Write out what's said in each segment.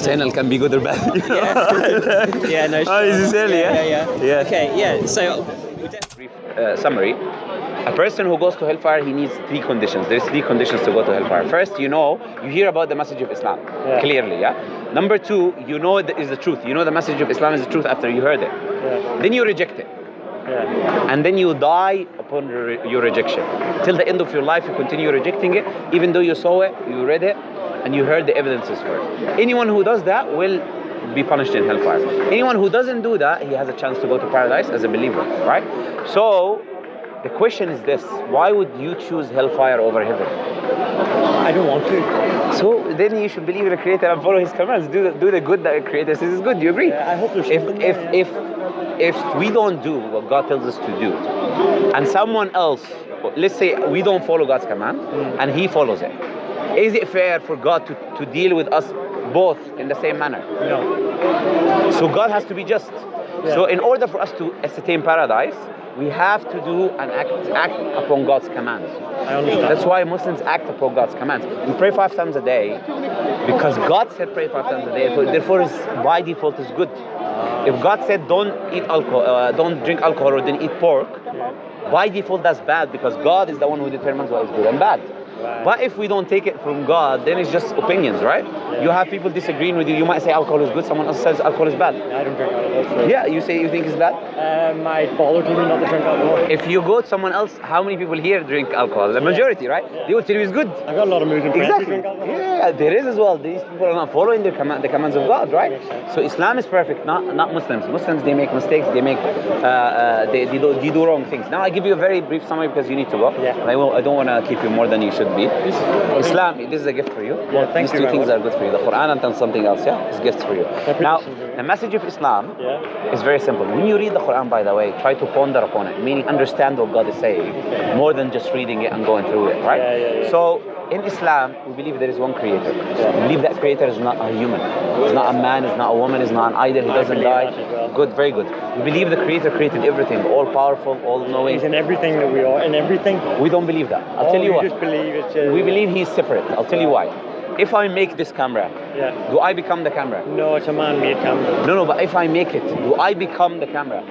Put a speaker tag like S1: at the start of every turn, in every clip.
S1: Channel can be good or bad.
S2: Yeah, no.
S1: Oh, is this early? Yeah.
S2: Okay, yeah. So,
S1: Brief summary. A person who goes to hellfire, he needs three conditions. There's three conditions to go to hellfire. First, you hear about the message of Islam clearly, Number two, you know it is the truth. You know the message of Islam is the truth after you heard it. Then you reject it. And then you die upon your rejection. Till the end of your life, you continue rejecting it, even though you saw it, you read it, and you heard the evidences for it. Anyone who does that will be punished in hellfire. Anyone who doesn't do that, he has a chance to go to paradise as a believer, right? So, the question is this: why would you choose hellfire over heaven?
S2: I don't want to.
S1: So then you should believe in the Creator and follow His commands. Do the good that the Creator says is good. Do you agree?
S2: Yeah, I hope there's something
S1: if we don't do what God tells us to do, and someone else, let's say we don't follow God's command, and He follows it, is it fair for God to deal with us both in the same manner?
S2: No.
S1: So God has to be just. So in order for us to ascertain paradise, we have to do and act upon God's commands.
S2: I understand.
S1: That's why Muslims act upon God's commands. We pray 5 times a day because God said pray 5 times a day. Therefore, by default, is good. If God said don't eat alcohol, don't drink alcohol, or don't eat pork, by default that's bad because God is the one who determines what is good and bad.
S2: Right.
S1: But if we don't take it from God, then it's just opinions, right?
S2: Yeah.
S1: You have people disagreeing with you. You might say alcohol is good. Someone else says alcohol is bad.
S2: I don't drink alcohol. So.
S1: Yeah, you say you think it's bad?
S2: My father told me not to drink alcohol.
S1: If you go to someone else, how many people here drink alcohol? The majority, right? They will tell you it's good.
S2: I got a lot of Muslim friends who drink alcohol.
S1: Yeah, there is as well. These people are not following the commands of God, right? So Islam is perfect, not Muslims. Muslims, they make mistakes. They make they do wrong things. Now I give you a very brief summary because you need to go.
S2: Yeah.
S1: I don't want to keep you more than you should be. Islam, this is a gift for you.
S2: Yeah, thank
S1: These
S2: you
S1: two things are good for you. The Qur'an and something else, it's gifts for you. Now, the message of Islam is very simple. When you read the Qur'an, by the way, try to ponder upon it, meaning understand what God is saying, more than just reading it and going through it, right? So, in Islam, we believe there is one creator. We believe that creator is not a human. It's not a man, it's not a woman, it's not an idol, he doesn't die. Good, very good. We believe the creator created everything, all powerful, all knowing.
S2: He's in everything that we are, in everything.
S1: We don't believe that. I'll tell you why.
S2: Just believe it's
S1: we believe he's separate. I'll tell you why. If I make this camera, do I become the camera?
S2: No, it's a man-made camera.
S1: No, but if I make it, do I become the camera?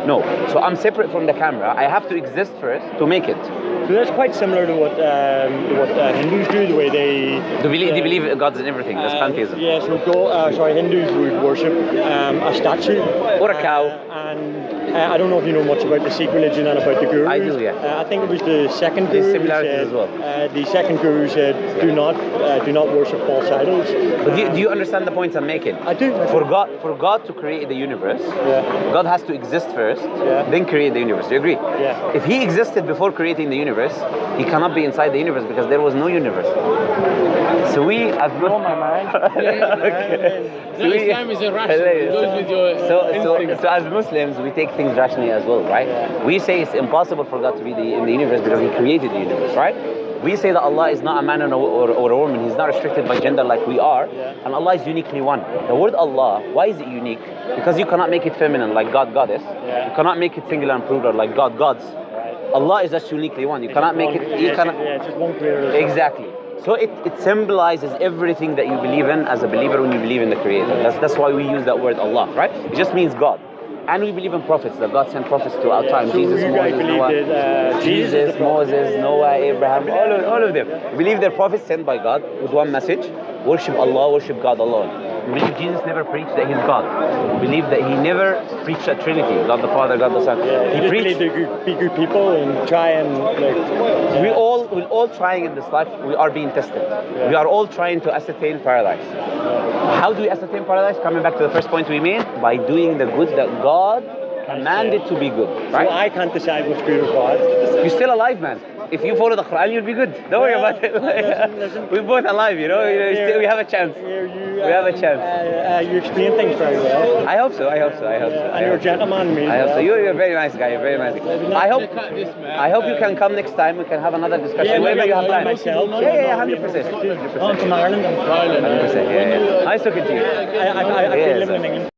S1: No. So I'm separate from the camera. I have to exist first to make it.
S2: So that's quite similar to what Hindus do, the way they
S1: believe God's in everything. That's pantheism.
S2: Yes, Hindus would worship a statue
S1: or a cow.
S2: And I don't know if you know much about the Sikh religion and about the gurus.
S1: I do, yeah.
S2: I think it was the second guru.
S1: There's similarities as well.
S2: The second guru said, do not worship false idols.
S1: But do you understand the points I'm making?
S2: I do.
S1: For God to create the universe, God has to exist first, then create the universe. Do you agree?
S2: Yeah.
S1: If He existed before creating the universe, He cannot be inside the universe because there was no universe. So we, as
S2: my mind.
S3: Islam is irrational. It goes with your
S1: so as Muslims, we take things rationally as well, right?
S2: Yeah.
S1: We say it's impossible for God to be in the universe because He created the universe, right? We say that Allah is not a man or a woman. He's not restricted by gender like we are. And Allah is uniquely one. The word Allah, why is it unique? Because you cannot make it feminine like God, goddess. You cannot make it singular and plural like God, gods. Allah is just uniquely one. You cannot make it...
S2: it's just one creator.
S1: Exactly. So it symbolizes everything that you believe in as a believer when you believe in the Creator. That's why we use that word Allah, right? It just means God. And we believe in prophets, that God sent prophets throughout time.
S2: So
S1: Jesus, Moses, Noah, Abraham, all of them. We believe they're prophets sent by God with one message: worship Allah, worship God alone. We believe Jesus never preached that He's God. We believe that He never preached a Trinity, God the Father, God the Son.
S2: He preached to be good people and try and
S1: we're all trying in this life. We are being tested. We are all trying to ascertain paradise. How do we ascertain paradise? Coming back to the first point we made, by doing the good that God commanded to be good. Right?
S2: So I can't decide what's good or bad.
S1: You're still alive, man. If you follow the Qur'an, you'll be good. Don't worry about it.
S2: Listen.
S1: We're both alive, we have a chance. We have a chance.
S2: You explain things very well.
S1: I hope so.
S2: And you're a gentleman, me.
S1: I hope so. You're a very nice guy. You're very nice guy. I hope you can come next time. We can have another discussion. Whenever you have time. Yeah, 100%.
S2: I'm from Ireland.
S1: 100%. Yeah. Nice talking to you.
S2: I live in England.